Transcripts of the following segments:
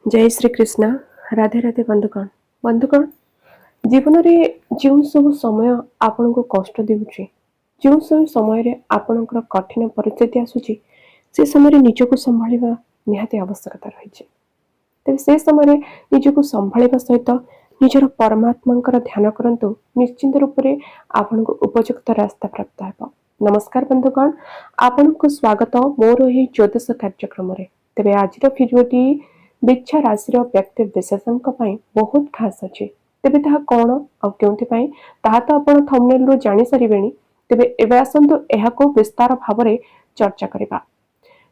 जय श्री कृष्ण। राधे राधे बंधुगण जीवन में जो सब समय आपण को कष्ट देउछि, जो सब समय रे आपणकर कठिन परिस्थिति आसुछि से समय रे निजको संभाळिबा निहाती आवश्यकता रहिछि। तेबे से समय रे निजको संभाळिबा सहित निजर परमात्मांकर ध्यान करंतु, निश्चिंत रूप से आपण को उपयुक्त रास्ता प्राप्त हेबो। नमस्कार बंधुगण, आपण को स्वागत मोर एही ज्योतिष कार्यक्रम रे। तेबे आजिर भिडियोटी बिच्छा राशि व्यक्ति विशेषज्ञ बहुत खास अच्छे। तेबे ताहा कौन और क्योंथि पई ताहा तो आपण थंबनेल रो जानि सारिबेनी। तेबे एबे आसंतु एहाको विस्तार भाव चर्चा करिबा।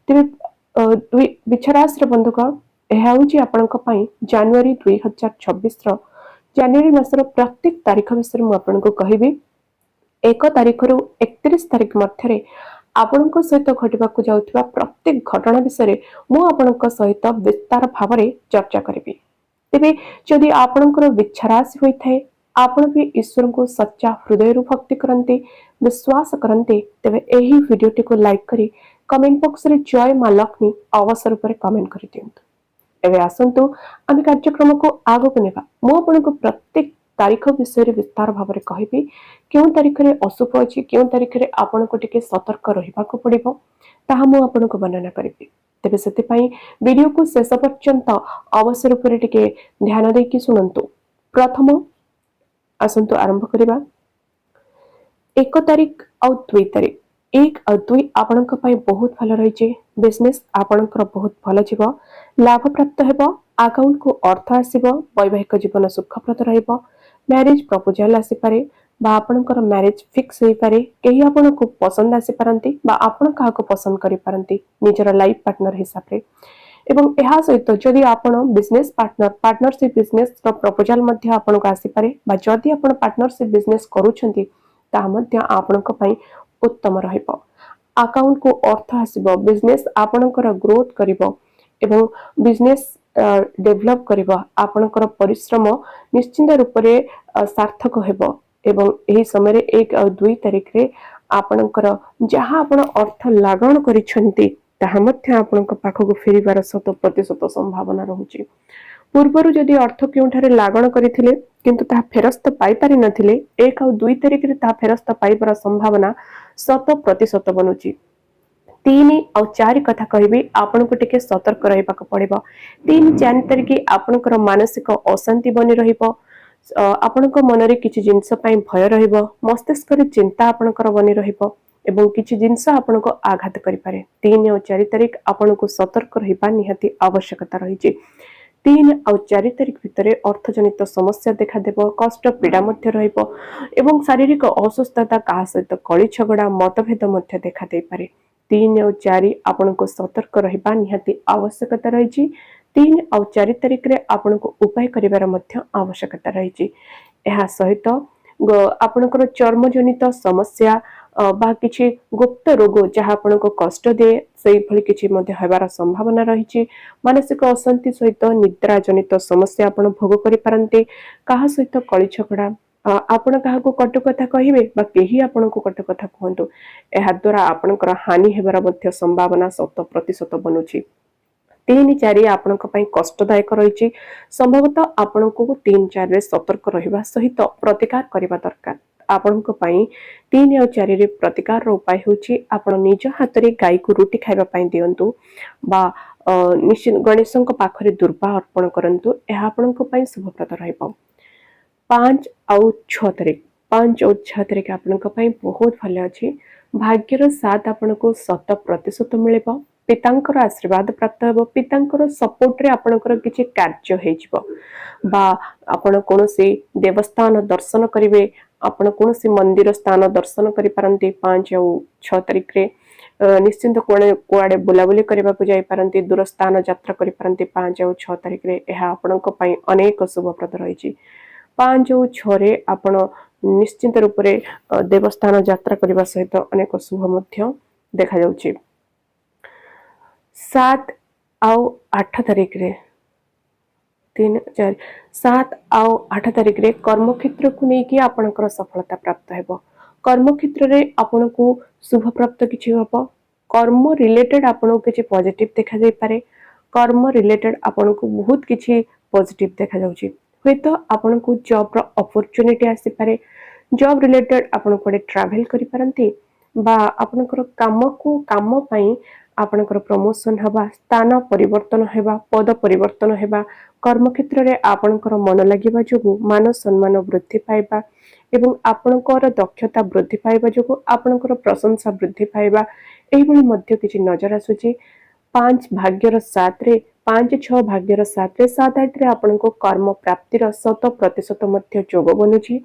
तेबे बिच्छा राशि बंधुगण, एहा होची आपणक पई जनवरी 2026 रो जनवरी मासर प्रत्येक तारीख विषय मु आपनको कहिबी। 1 तारीख रु 31 तारीख मध्य आपणक सहित घटवाक जाउथिबा प्रत्येक घटना विषय मु आपणक सहित विस्तार भाव चर्चा करी। तेबे जदि आपणकर बिच्छा राशि होई थाए, आपण भी ईश्वर को सच्चा हृदय भक्ति करते, विश्वास करते, तेबे एही वीडियोटी को लाइक करी कमेंट बॉक्स रे जय मां लक्ष्मी अवसर पर कमेंट करि दियंतु। एबे आसंतु आम कार्यक्रम को आगो को नेबा। मु आपनको प्रत्येक तारीख विषय विस्तार भाव में कहबी, क्यों तारीख रे अशुभ अछि, क्यों तारीख रे आपण को टिके सतर्क रहिबाको पड़िबो, ताहा मु आपनको वर्णना करिबी। तेबे सेति पई वीडियो को शेष पर्यंत अवसर पर टिके ध्यान देकी सुनंतु। प्रथम आसंतु आरंभ करिबा। 1 तारीख और 2 तारीख, 1 और 2 आपणक पई बहुत भल रहिजे। बिजनेस आपणकर बहुत भल जीव, लाभ प्राप्त हेबो, अकाउंट को अर्थ आसीबो, वैवाहिक जीवन सुखप्रद रहइबो, मैरिज प्रपोजल आसी पारे बा आपणकर मैरिज फिक्स होई पारे, केही आपणको पसंद आसी पारंती बा आपण काहाको पसंद करि पारंती निजर लाइफ पार्टनर हिसाब रे। एवं एहा सहित जदि आपण बिजनेस पार्टनरशिप बिजनेस रो प्रपोजल मध्ये आपणको आसी पारे बा जदि आपण पार्टनरशिप बिजनेस करूछंती ता मध्ये आपणको पई उत्तम रहइबो। अकाउंट को अर्थ आसीबो, बिजनेस आपणकर ग्रोथ करिवो एवं बिजनेस डेवलप करिवो, आपणकर परिश्रम निश्चिंत रूप रे सार्थक हेबो। एवं एही समय रे 1 और 2 तारीख रे आपणकर जहां आपण अर्थ लागण करिछंती ताहा मध्ये आपणक पाखको फेरिबार 100% संभावना रहुची। पूर्वरु जदि अर्थ केउठारे लागण करिथिले किंतु ताहा फेरस्त पाई पारि नथिले, 1 और 2 तारीख रे ताहा फेरस्त पाइबार संभावना 100% बनुची। 3 और 4 कथा कहबी, आपण को टिके सतर्क रहिबाक पड़िबो। 3 4 तारीख आपणकर मानसिक अशांति बनि रहिबो, आपणक मनरे किछि जिंस पई भय रहिबो, मस्तिष्क रे चिंता आपणकर बनि रहिबो एवं किछि जिंस आपणको आघात करि पारे। 3 और 4 तारीख आपणको सतर्क रहिबा निहाती आवश्यकता रहिछि। 3 और 4 तारीख भितरे अर्थजनित समस्या देखा देबो, कष्ट पीड़ा मध्य रहिबो एवं शारीरिक असुस्थता कहा सहित कଳି झगड़ा मतभेद मध्य देखा दे पारे। 3 और 4 आपनको सतर्क रहिबा निहाती आवश्यकता रहिछि। 3 और 4 तारीख रे आपनको उपाय करिवार मध्य आवश्यकता रहिछि। एहा सहित आपनकर चर्म जनित समस्या बा किछि गुप्त रोग जहाँ आपनको कष्ट दे सेही भली किछि मध्य हेबार संभावना रहिछि। मानसिक अशांति सहित निद्रा जनित समस्या आपण भोग करि पारंते। कहा सहित कଳି झगड़ा, आपण काहाको कटु कथा कहिबे बा केही आपनको कटु कथा कहंतु, एहा द्वारा आपनकर हानि हेबार मध्य संभावना 100% बनुछि। 3 4 आपनक पई कष्टदायक रहिछि। संभवतः आपनको 3 4 रे सतर्क रहिबा सहित प्रतिकार करिबा दरकार। आपनको पई 3 और 4 रे प्रतिकार रो उपाय होछि, आपण निज हाथ रे गाय को रोटी खाइबा पई दियंतु बा निश्चित गणेशक पाखरे दुर्बा अर्पण करंतु, एहा आपनको पई शुभप्रद रहइबो। 5 और 6 तारीख, 5 और 6 तारीख आपनक पई बहुत भले अछि। भाग्यर साथ आपनको 100% मिलिबो। पितांकर आशीर्वाद प्राप्त हेबो, पितांकर सपोर्ट रे आपनकर किछि कार्य हेजिबो बा आपण कोनोसी देवस्थान दर्शन करिवे, आपण कोनोसी मंदिर स्थान दर्शन करि पारंती। 5 और 6 तारीख रे निश्चिंत कोआडे बुलाबुली करबा को जाई पारंती, दूर स्थान यात्रा करि पारंती। 5 और 6 तारीख रे एहा आपनक पई अनेक शुभप्रद रहिछि। 5 और 6 रे आपण निश्चिंत रूप रे देवस्थान यात्रा करबा सहित अनेक शुभ मध्य देखा जाउछि। 7 और 8 तारीख रे 3 4 7 और 8 तारीख रे कर्म क्षेत्र को लेकिन आपनकर सफलता प्राप्त हेबो। कर्म क्षेत्र रे आपनको शुभ प्राप्त किछि हेबो। कर्म रिलेटेड आपनको किछि पॉजिटिव देखा जाई पारे। कर्म रिलेटेड आपन को बहुत किछि पॉजिटिव देखा जाउची होय तो आपन को जॉब रो अपॉर्चुनिटी आसी पारे जॉब रिलेटेड आपन कोडे ट्रैवल करि परंती बा आपनकर काम को काम पई आपनकर प्रमोशन हबा स्थान परिवर्तन हेबा पद परिवर्तन हेबा कर्म क्षेत्र रे आपनकर मन लागिबा जोगु मान सम्मान वृद्धि पाइबा एवं आपनकर दक्षता वृद्धि पाइबा जोगु आपनकर प्रशंसा वृद्धि पाइबा एही भली मध्य किछि नजर आसुची 5 भाग्यर 7 रे 5-6 भाग्यर 7 रे 7-8 रे आपनको कर्म प्राप्तिर 100% मध्य जोग बनुची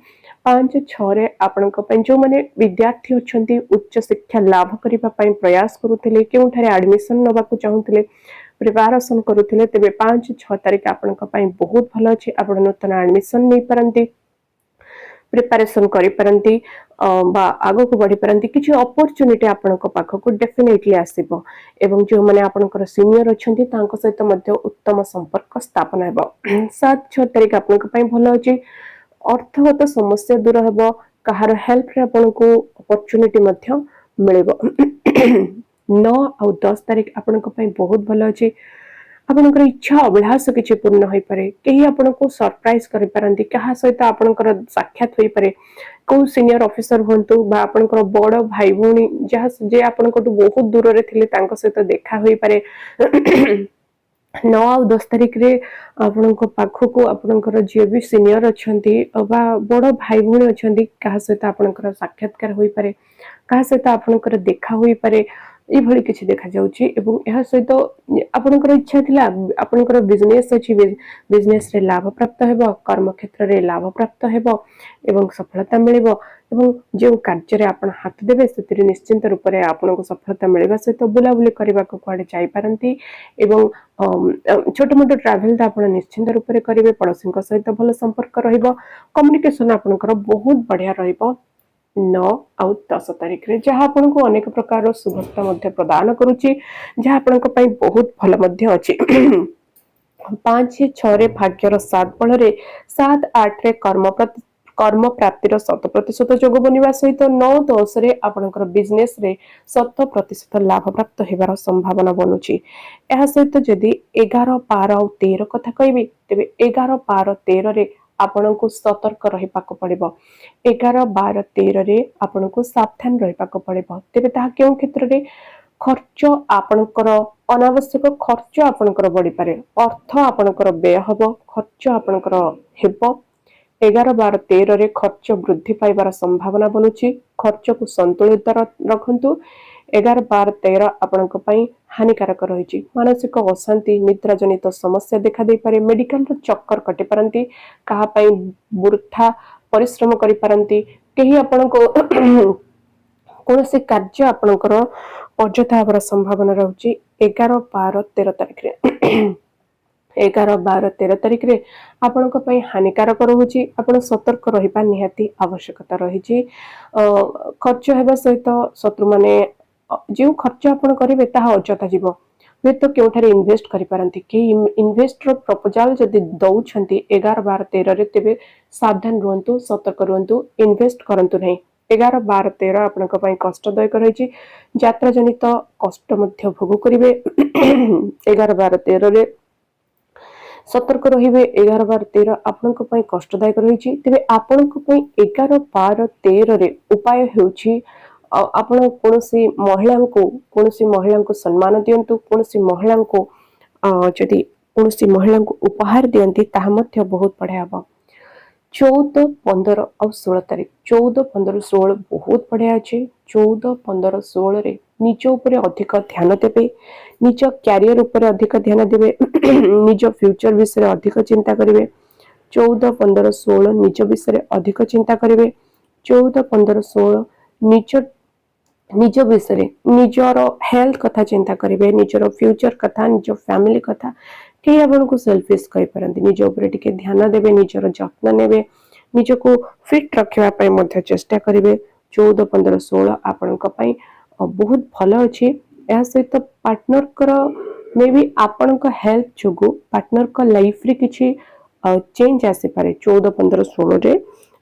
5-6 रे आपनको पय जो माने विद्यार्थी अछंती उच्च शिक्षा लाभ करिबा पय प्रयास करूथिले केउठारे एडमिशन नबा को चाहुथिले प्रिपरेशन करूथिले तबे 5-6 तारिख आपनको पय बहुत भलो अछि आपण नूतन एडमिशन नै परंती प्रिपरेशन करि परंती बा आगो को बढ़ी परंती किछि अपॉर्चुनिटी आपनको पाखो को डेफिनेटली आसीबो एवं जो माने आपनकर सीनियर अछंती तांको सहित मध्य उत्तम संपर्क स्थापन हेबो 7-6 तारिख आपनको पय भलो अछि अर्थगत समस्या दूर हेबो कहार हेल्प रे आपनको अपॉर्चुनिटी मध्य मिलेबो 9 और 10 तारिख आपनको पय बहुत भलो अछि आपनकर इच्छा अभिलाष किछि पूर्ण होई पारे केही आपनको सरप्राइज करि परंती कहा सहित आपनकर साक्षात होई पारे को सीनियर ऑफिसर होंतु बा आपनकर बड़ भाई भौणी जहा जे आपनको बहुत दूर रे थिले तांको सहित देखा होई पारे 9 और 10 तारिख रे आपनको पाखो को आपनकर जे भी सीनियर अछंती बा बड़ भाई भौणी अछंती कहा सहित आपनकर साक्षात्कार होई पारे कहा सहित आपनकर देखा होई पारे ए भली किछि देखा जाउची एवं एहा सहित आपनकर इच्छा थिला आपनकर बिजनेस अछि बिजनेस रे लाभ प्राप्त हेबो कर्म क्षेत्र रे लाभ प्राप्त हेबो एवं सफलता मिलिबो एवं जे कार्य रे आपण हाथ देबे सेतिरे निश्चिंत रूप रे आपनको सफलता मिलिबा सहित बुलाबुली करबा को कोडे जाई पारंती एवं छोट मोट ट्रैवल ता आपण निश्चिंत रूप रे करिवे पड़ोसी सहित भलो संपर्क रहिबो कम्युनिकेशन आपनकर बहुत बढ़िया रहिबो 9 और 10 तारिख रे जहा आपन को अनेक प्रकार शुभता मध्य प्रदान करूची जहा आपन को पई बहुत भल मध्य अछि 5-6 रे भाग्यर 7 बळ रे 7-8 रे कर्म प्राप्तिर 100% जोग बनिबा सहित 9-10 रे आपनकर बिजनेस रे 100% लाभ प्राप्त हेबार संभावना बनुची एहा सहित जदी 11 12 और 13 कथा कहबी तबे 11 12 13 रे आपण को सतर्क रही पाको पड़िबो 11 12 13 रे आपण को सावधान रही पाको पड़िबो तेबे ता केउ क्षेत्र रे खर्च आपणकर अनावश्यक खर्च आपणकर बढ़ी पारे अर्थ आपणकर व्यय हबो खर्च आपणकर हेबो 11 12 13 रे खर्च वृद्धि पाइबार संभावना बनुची खर्च को संतुलित रखंतु 11 12 13 आपणक पई हानिकारक रहिची मानसिक अशांति निद्रा जनित समस्या देखा दे पारे मेडिकल रो चक्कर कटि परंती कहा पई वृथा परिश्रम करि परंती केही आपणको कोनसे कार्य आपणकर अଯଥା हबार संभावना रहउची 11 12 13 तारिख रे 11 12 13 तारिख रे आपणक पई हानिकारक रहउची आपण सतर्क रहिबा निहाती आवश्यकता रहिची खर्च हेबा सहित शत्रु माने जो खर्च आपण करिवे ताहा अଯଥା जीव वे तो केउठारे इन्वेस्ट करि पारंती के इन्वेस्ट रो प्रपोजल जदी दउछंती 11 12 13 रे तेबे सावधान रहंतु सतर्क रहंतु इन्वेस्ट करंतु नहीं 11 12 13 आपनक पई कष्टदायक रहिची यात्रा जनित कष्ट मध्य भोग करिवे 11 12 13 रे सतर्क रहिबे 11 12 13 आपनक पई कष्टदायक रहिची तेबे आपनक पई 11 12 13 रे उपाय हेउची आपण कोनोसी महिला को सम्मान दियंतु कोनोसी महिला को जदी कोनोसी महिला को उपहार दियंती ताहा मध्य बहुत बढ़िया हबो 14 15 और 16 तारिख 14 15 16 बहुत बढ़िया अछि 14 15 16 रे निज ऊपर अधिक ध्यान देबे निज कैरियर ऊपर अधिक ध्यान देबे निज फ्यूचर विषय अधिक चिंता करिवे 14 15 16 निज विषय अधिक चिंता करिवे 14 15 16 निज विषय निजर हेल्थ कथा चिंता करिवे निजर फ्यूचर कथा निज फैमिली कथा के आपन को सेल्फिश कहि परंती निज ऊपर टिके ध्यान देबे निजर जत्न नेबे निज को फिट रखिबा पय मध्य चेष्टा करिवे 14 15 16 आपन को पय बहुत भलो अछि एहा सहित पार्टनर कर मे बी आपन को हेल्थ जोगु पार्टनर को लाइफ रे किछि चेंज आसे पारे 14 15 16 रे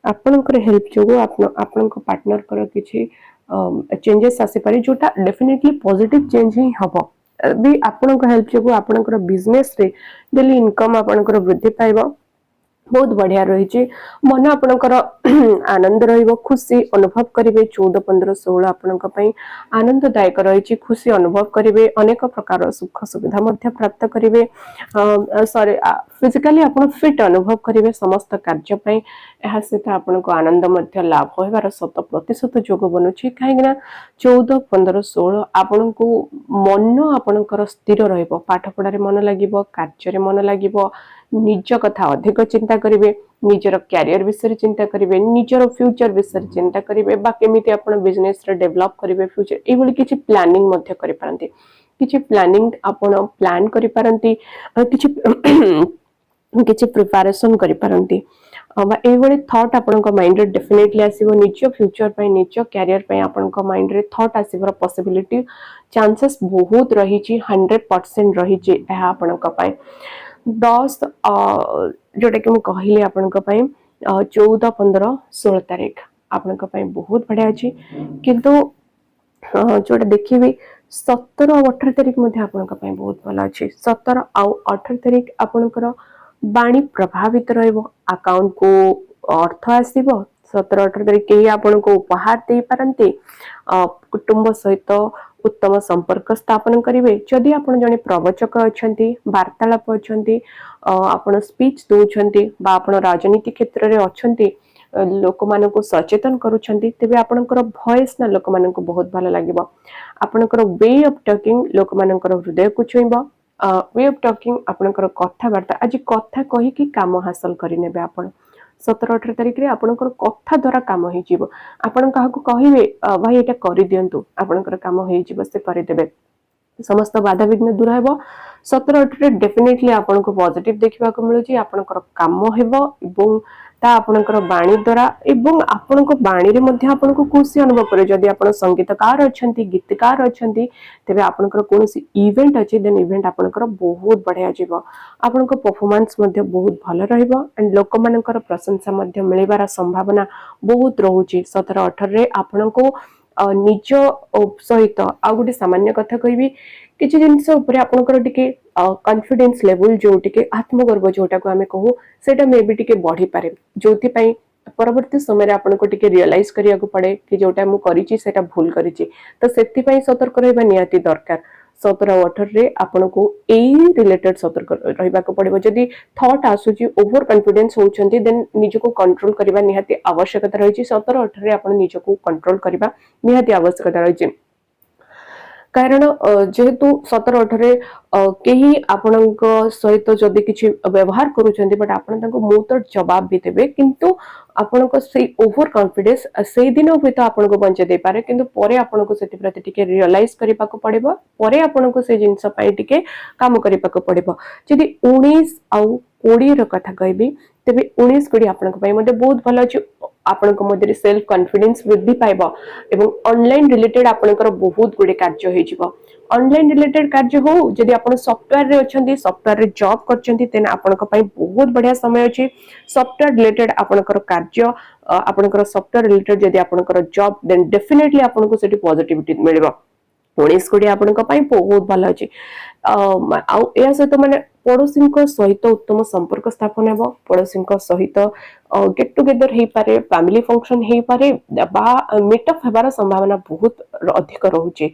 आपन को हेल्प जोगु आपन को पार्टनर कर किछि चेंजेस आसे पारे जोटा डेफिनेटली पॉजिटिव चेंज ही हबो भी आपनक हेल्प जो आपनकर बिजनेस रे डेली इनकम आपनकर वृद्धि पाइबो बहुत बढ़िया रही मन आपणकर आनंद रहिबो खुशी अनुभव करेंगे 14 15 16 आपंक आनंददायक रही खुशी अनुभव करेंगे अनेक प्रकार सुख सुविधा मध्य प्राप्त करेंगे सॉरी फिजिकली आप फिट अनुभव करेंगे समस्त कार्य सहित आपन को आनंद मध्य लाभ होबार 100% जोग बनुची कहीं 14 15 16 आपण को मन आपणकर स्थिर रहिबो पाठ पढ़ारे मन लागिबो कार्य मन लागिबो निज कथा अधिक चिंता करेंगे निजर कैरियर विषय चिंता करेंगे निजर फ्यूचर विषय चिंता करेंगे बा केमिति आपण बिजनेस रे डेवलप करेंगे फ्यूचर एभली किछि प्लानिंग मध्य करि पारंती किछि प्लानिंग आपण प्लान करि पारंती किछि किछि प्रिपरेशन करि पारंती एभली थॉट आपन माइंड रे डेफिनेटली आसीबो निज फ्यूचर पय निज कैरियर पय आपन माइंड रे थॉट आसीबर पॉसिबिलिटी चांसेस बहुत रही छी 100% रही छी एहा आपन पय 10 जोटा कि मुझे कहली आपण 14 15 16 तारीख आपण बहुत बढ़िया अच्छी किंतु जोटा देखिए 17 और 18 तारीख आपण बहुत भल अच्छी 17 आउ 18 तारीख आपणकर बाणी प्रभावित अकाउंट को अर्थ आसब 17 18 तारीख कहीं आपन को उपहार दे पारंती कुटुंब सहित उत्तम संपर्क स्थापन करेंगे जदि आप जड़े प्रवचक अच्छा वार्तालाप अच्छा आपण स्पीच दौरान आपण राजनीति क्षेत्र में अच्छा लोक मान सचेतन करुँच तेज आपणकर भॉइस ना लोक मान बहुत भल लगे आपणकर वे ऑफ टॉकिंग लोक मान हृदय को छुईब वे ऑफ टॉकिंग आपणकर कथबार्ता आज कथा कहीकि काम हासिल करने आपण 17 18 तारीख रे आपणकर कथा द्वारा काम हो जीवो आपण काहको कहिबे भाई एटा करि दियंतु आपणकर काम हो जीवो से करि देबे समस्त बाधा विघ्न दूर हेबो 17 18 डेफिनेटली आपनको पॉजिटिव देखिबा को मिलु छी आपणकर काम हेबो एवं ता आपणकर बाणी द्वारा एवं आपणको बाणी रे मध्ये आपनको खुशी अनुभव करे जदि आपण संगीतकार अछंती गीतकार अछंती तबे आपणकर कोनोसी इवेंट अछि देन इवेंट आपणकर बहुत बढ़िया जीवो आपणको परफॉर्मेंस मध्ये बहुत भलो रहइबो एंड लोक मानकर प्रशंसा मध्ये मिलिबार संभावना बहुत रहउची 17 18 रे आपणको निज सहित आ गोटे सामान्य कथा कहबी किछि जिंस ऊपर आपनकर टिके कॉन्फिडेंस लेवल जो टिके आत्मगर्व जोटा को हमें कहू सेटा मे भी टिके बढ़ी पारे जोथि पई परवर्ती समय रे आपनको टिके रियलाइज करिया को पड़े कि जोटा मु करिछि सेटा भूल करिछि तो सेति पई सतर्क रहबा नियाती दरकार 17 18 रे आपनको एई रिलेटेड सतर्क रहबा को पड़िबो जदी थॉट आसुची ओवर कॉन्फिडेंस होउछंती देन निजको कंट्रोल करबा निहाती आवश्यकता रहिछि 17 18 रे आपण निजको कंट्रोल करबा निहाती आवश्यकता रहिछि कारण जेहेतु 17 18 कहीं आपण सहित जदि किछि व्यवहार करूछंती बट आपण ताको मुंह जवाब भी देबे किंतु आपण से ओवर कॉन्फिडेंस से दिन हुए तो आपन को बंचे दे पारे किंतु परे आपन को सेति प्रति टिके रियलाइज करिपा को पड़िबो परे आपन को से जिंस पई टिके काम करिपा को पड़िबो जदि 19 आउ 20 रो कथा कहबी तेबे 19 20 आपन को पई मध्ये बहुत भलो अछि आपन को मध्ये सेल्फ कॉन्फिडेंस वृद्धि पाइबो एवं ऑनलाइन रिलेटेड आपनकर बहुत गुडे कार्य होई जिवो ऑनलाइन रिलेटेड कार्य हो जदि आपण सॉफ्टवेयर रे अछंती सॉफ्टवेयर रे जॉब करछंती तेन आपण को पई बहुत बढ़िया समय अछि सॉफ्टवेयर रिलेटेड आपनकर कार्य आपनकर सॉफ्टवेयर रिलेटेड जदि आपनकर जॉब देन डेफिनेटली आपण को सेठी पॉजिटिविटी मिलबो 19 कोडी आपण को पई बहुत भलो अछि आ या सहित माने पड़ोसी सहित उत्तम संपर्क स्थापन हेबो पड़ोसी सहित गेट टुगेदर हे पारे फैमिली फंक्शन हे पारे बा मीटअप हेबार संभावना बहुत अधिक रहउची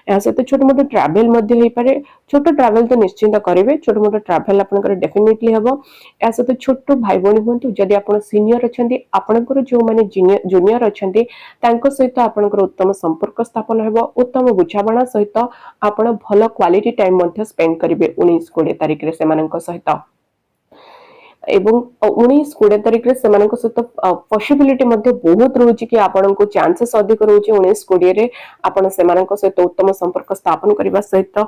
या सहित छोट मोट ट्रैवल मध्ये हे पारे छोट ट्रैवल तो निश्चित करिवे छोट मोट ट्रैवल आपनकर डेफिनेटली हेबो या सहित छोट भाई बणी हुंतु जदि आपण सीनियर अछंती आपनकर जो माने जूनियर अछंती तांको सहित आपनकर उत्तम संपर्क स्थापन हेबो उत्तम बुझाबणा सहित आपण भलो क्वालिटी टाइम मध्ये स्पेंड करिवे 19 20 तारिख रे सेमानक सहित एवं 19 20 तारिख रे सेमानक सहित पॉसिबिलिटी मध्ये बहुत रहउची कि आपन को चांसेस अधिक रहउची 19 20 रे आपन सेमानक सहित उत्तम संपर्क स्थापन करिबा सहित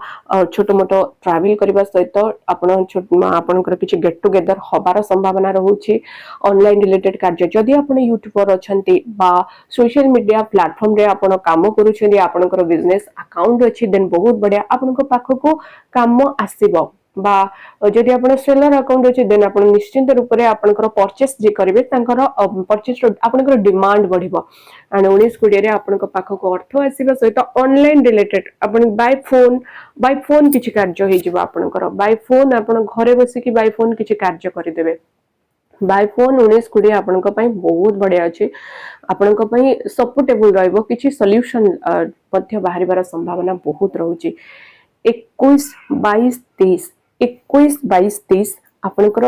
छोट मोटो ट्रैवल करिबा सहित आपन आपनकर किछि गेट टुगेदर होबार संभावना रहउची ऑनलाइन रिलेटेड कार्य जदि आपन यूट्यूबर अछंती बा सोशल मीडिया प्लेटफॉर्म रे आपन काम करूछंती आपनकर बिजनेस अकाउंट अछि देन बहुत बढ़िया आपनको पाखको काम आसीबो बा जदि आपण सेलर अकाउंट अछि देन आपण निश्चित रूप रे आपनकर परचेस जे करिवे तांकर परचेस आपनकर डिमांड बढ़िबो एंड 19-20 रे आपनकर पाखक अर्थ आसीबा सहित ऑनलाइन रिलेटेड आपण बाय फोन किछि कार्य होई जिवो आपनकर बाय फोन आपण घरे बसी कि बाय फोन किछि कार्य करि देबे बाय फोन 19-20 आपनका पई बहुत बढ़िया अछि आपनका पई सपोर्टेबल रहइबो किछि सॉल्यूशन मध्य बाहरिबार संभावना बहुत रहउची 21-22-23 आपनकर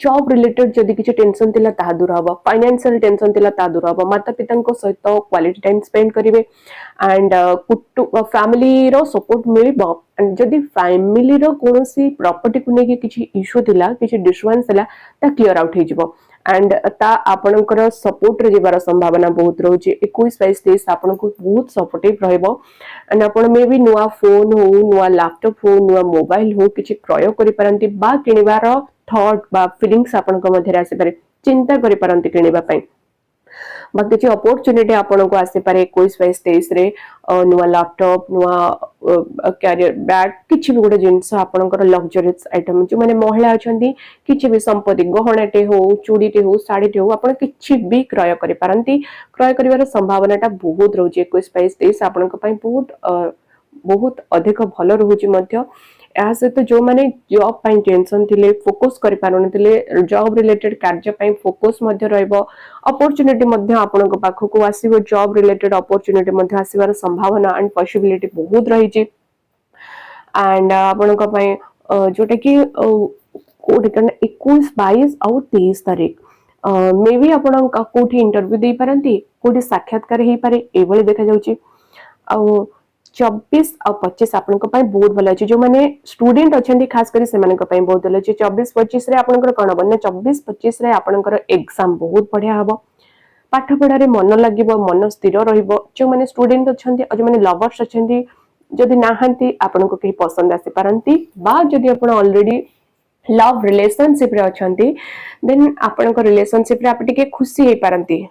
जॉब रिलेटेड जदि किछि टेंशन तिला ता दूर हबो फाइनेंशियल टेंशन तिला ता दूर हबो माता पिता को सहित क्वालिटी टाइम स्पेंड करिवे एंड फैमिली रो सपोर्ट मिलबो एंड जदि फैमिली रो कोनोसी प्रॉपर्टी को नेकी किछि इशू तिला किछि डिस्टर्बेंस तिला ता क्लियर आउट हे जिवो एंड ता आपनकर सपोर्ट रे जिबार संभावना बहुत रहउची 21-22-23 आपनको बहुत सपोर्टिव रहइबो एंड आपण मे बी नुवा फोन हो नुवा लैपटॉप हो नुवा मोबाइल हो किछि क्रय करि परंती बा किनिबार थॉट बा फीलिंग्स आपनको मध्यरे आसी पारे चिंता करि परंती किनिबा पई बा किछि अपॉर्चुनिटी आपनको आसी पारे 21-22-23 रे नुवा लैपटॉप नुवा कैरियर बैग किछि भी गोटे जिंस आपनकर लग्जरियस आइटम जो माने महिला अछंती किछि भी संपत्ति गहनाटे हो चूड़ीटे हो साड़ीटे हो आपण किछि भी क्रय करि पारंती क्रय करिवार संभावनाटा बहुत रहउची 21-22-23 आपनक पई बहुत अधिक भलो रहउची मध्य या सहित जो माने जॉब पाई टेंशन थिले फोकस करि पारन थिले जॉब रिलेटेड कार्य पाई फोकस मध्य रहइबो अपॉर्चुनिटी मध्य आपनक पाखो को आसीबो जॉब रिलेटेड अपॉर्चुनिटी मध्य आसीबार संभावना एंड पॉसिबिलिटी बहुत रही छि एंड आपनक पई जोटा कि कोड करना 21-22 और 23 तारीख मे बी आपण कोठी इंटरव्यू दे पारंती कोठी साक्षात्कार हे पारे एवली देखा जाउची आ 24 और 25 आपनक पई बहुत भलो अछि जो माने स्टूडेंट अछंती खास करी से मानक पई बहुत भलो अछि 24-25 रे आपनकर कोन बन्ने 24-25 रे आपनकर एग्जाम बहुत बढ़िया हबो पाठ पढ़ा रे मन लागिबो मन स्थिर रहिबो जो माने स्टूडेंट अछंती जो माने लवर्स अछंती जदि नाहंती आपनको केही पसंद आसी पारंती बा जदि आपण ऑलरेडी लव रिलेशनशिप रे अछंती देन आपनको रिलेशनशिप रे आप टिके खुशी हे पारंती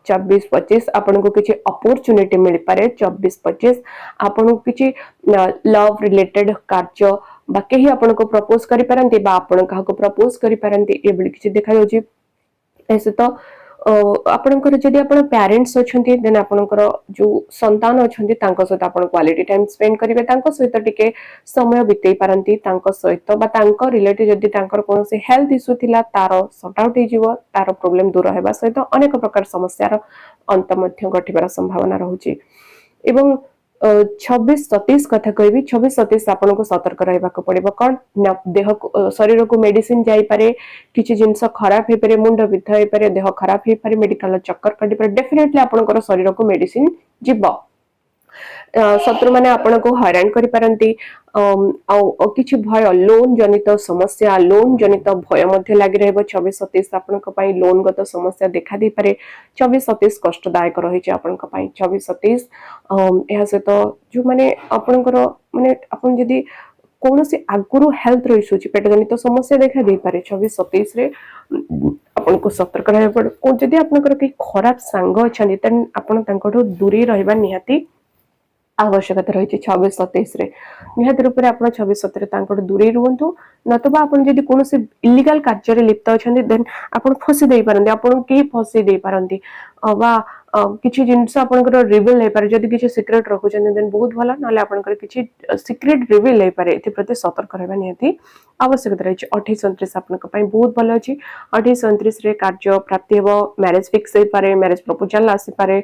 24-25 आपनको किछि अपॉर्चुनिटी मिल पारे 24-25 आपनको किछि लव रिलेटेड कार्य बाकी ही आपनको प्रपोज करि पारंती बा आपण काहा को प्रपोज करि पारंती एबली किछि देखा जाउची ऐसे तो आपनकर जदि आपण पेरेंट्स अछंती देन आपनकर जो संतान अछंती तांको सहित आपण क्वालिटी टाइम स्पेंड करिवे तांको सहित टिके समय बितेई पारंती तांको सहित बा तांको रिलेटेड जदि तांकर कोनोसी हेल्थ इशू थिला तारो सॉर्ट आउट हे जीवो तारो प्रॉब्लम दूर हेबा सहित अनेक प्रकार समस्यार अंत मध्य घटिबार संभावना रहउची एवं 26-27 कथा कहबी 26-27 आपन को सतर्क रहबा को पड़िबो कोन देह शरीर को मेडिसिन जाई पारे किछि जिंस खराब हे पारे मुंड बिथा हे पारे देह खराब हे पारे मेडिकल चक्कर काटी पारे डेफिनेटली आपन को शरीर को मेडिसिन जिवो शत्रु माने आपण को हैरान करि पारंती किछि भय लोन जनित समस्या लोन जनित भय मध्ये लागि रहबो 26-27 आपण को पई लोन गत समस्या देखा दे पारे 24-27 कष्टदायक रहि छै आपण को पई 24-27 एहा से तो जो माने आपण को माने आपण जदी कोनोसी आगुरु हेल्थ रो इशू छि पेट जनित समस्या देखा दे पारे 26-27 रे आपण को सतर्क रहबा पड़ो को जदी आपण को कि खराब संग छनि तन आपण तांको दूरी रहबा निहाती आवश्यकता रही 26-27 रे निहाती रूप आप 26-27 दूरे रुहतु नतबा आपन जदि कोनोसी इलीगल कार्य रे लिप्त अछंती देन आपन फसी देई पारंती आपन के फसी देई पारंती बा किछि जिंस आपनकर रिवील हे पारे जदि किछि सीक्रेट रखुछन देन बहुत भला नाले आपनकर किछि सीक्रेट रिवील हे पारे एथि प्रति सतर्क रहबा निहाती आवश्यकता रही 28-29 आपनक पई बहुत भलो अछि 28-29 रे कार्य प्राप्ति हेबो मैरिज फिक्स हे पारे मैरिज प्रपोजल आसी पारे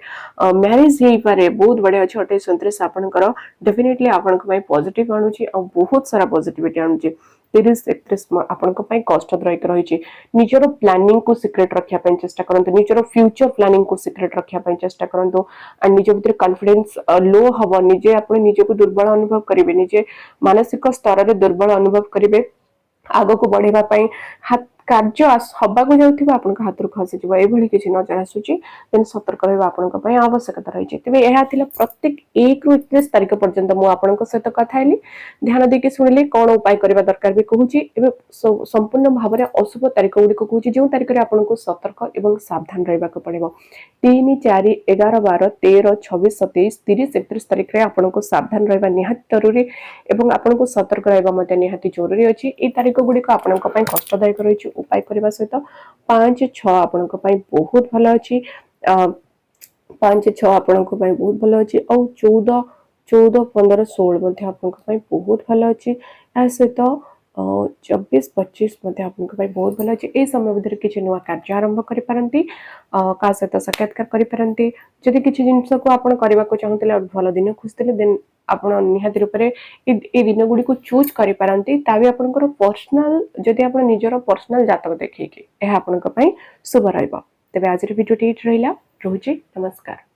मैरिज हे पारे बहुत बढ़िया अछि 28-29 आपनकर डेफिनेटली आपनक पई पॉजिटिव आनुछि आ बहुत सारा पॉजिटिविटी आनुछि 30-31 आपनक पई कष्टदायक रहिछि निजरो प्लानिंग को सीक्रेट रखिया पई चेष्टा करंतु निजरो फ्यूचर प्लानिंग को सीक्रेट रखिया पई चेष्टा करंतु आ निज भितर कॉन्फिडेंस लो हबो निजे आपण निजको दुर्बल अनुभव करिवे निजे मानसिक स्तर रे दुर्बल अनुभव करिवे आगो को बढ़ेबा पई हाथ କାର୍ଯ୍ୟ ହବାକୁ ଯାଉଥିବା ଆପଣଙ୍କ ହାତରୁ ଖସିଯିବ ଏଭଳି କିଛି ନଜର ଆସୁଛି ତେଣୁ ସତର୍କ ରହିବା ଆପଣଙ୍କ ପାଇଁ ଆବଶ୍ୟକତା ରହିଛି। ତେବେ ଏହା ଥିଲା ପ୍ରତ୍ୟେକ 1 ରୁ 31 ତାରିଖ ପର୍ଯ୍ୟନ୍ତ ମୁଁ ଆପଣଙ୍କ ସହିତ କଥା ହେଲି। ଧ୍ୟାନ ଦେଇକି ଶୁଣିଲେ କଣ ଉପାୟ କରିବା ଦରକାର ବି କହୁଛି। ଏବେ ସମ୍ପୂର୍ଣ୍ଣ ଭାବରେ ଅଶୁଭ ତାରିଖ ଗୁଡ଼ିକ କହୁଛି ଯେଉଁ ତାରିଖରେ ଆପଣଙ୍କୁ ସତର୍କ ଏବଂ ସାବଧାନ ରହିବାକୁ ପଡ଼ିବ। 3, 4, 11, 12, 13, 26, 27, 30, 31 ତାରିଖରେ ଆପଣଙ୍କୁ ସାବଧାନ ରହିବା ନିହାତି ଜରୁରୀ ଏବଂ ଆପଣଙ୍କୁ ସତର୍କ ରହିବା ମଧ୍ୟ ନିହାତି ଜରୁରୀ ଅଛି। এই ତାରିଖ ଗୁଡ଼ିକ ଆପଣଙ୍କ ପାଇଁ କଷ୍ଟଦାୟକ ରହିଛି। ଉପାୟ କରିବା ସହିତ 5, 6 ଆପଣଙ୍କ ପାଇଁ ବହୁତ ଭଲ ଅଛି। 5, 6 ଆପଣଙ୍କ ପାଇଁ ବହୁତ ଭଲ ଅଛି ଆଉ 14, 15, 16 ମଧ୍ୟ ଆପଣଙ୍କ ପାଇଁ ବହୁତ ଭଲ ଅଛି। ଏହା ସହିତ 24, 25 ମଧ୍ୟ ଆପଣଙ୍କ ପାଇଁ ବହୁତ ଭଲ ଅଛି। ଏହି ସମୟ ଭିତରେ କିଛି ନୂଆ କାର୍ଯ୍ୟ ଆରମ୍ଭ କରିପାରନ୍ତି, କାହା ସହିତ ସାକ୍ଷାତକାର କରିପାରନ୍ତି। ଯଦି କିଛି ଜିନିଷକୁ ଆପଣ କରିବାକୁ ଚାହୁଁଥିଲେ ଭଲ ଦିନ ଖୋଜୁଥିଲେ ଦେନ୍ ଆପଣ ନିହାତି ରୂପରେ এই ଦିନଗୁଡ଼ିକୁ ଚୁଜ୍ କରିପାରନ୍ତି। ତା ବି ଆପଣଙ୍କର ପର୍ସନାଲ ଯଦି ଆପଣ ନିଜର ପର୍ସନାଲ ଜାତକ ଦେଖେଇକି ଏହା ଆପଣଙ୍କ ପାଇଁ ଶୁଭ ରହିବ। ତେବେ ଆଜିର ଭିଡ଼ିଓଟି ଏଇଠି ରହିଲା। ରହୁଛି ନମସ୍କାର।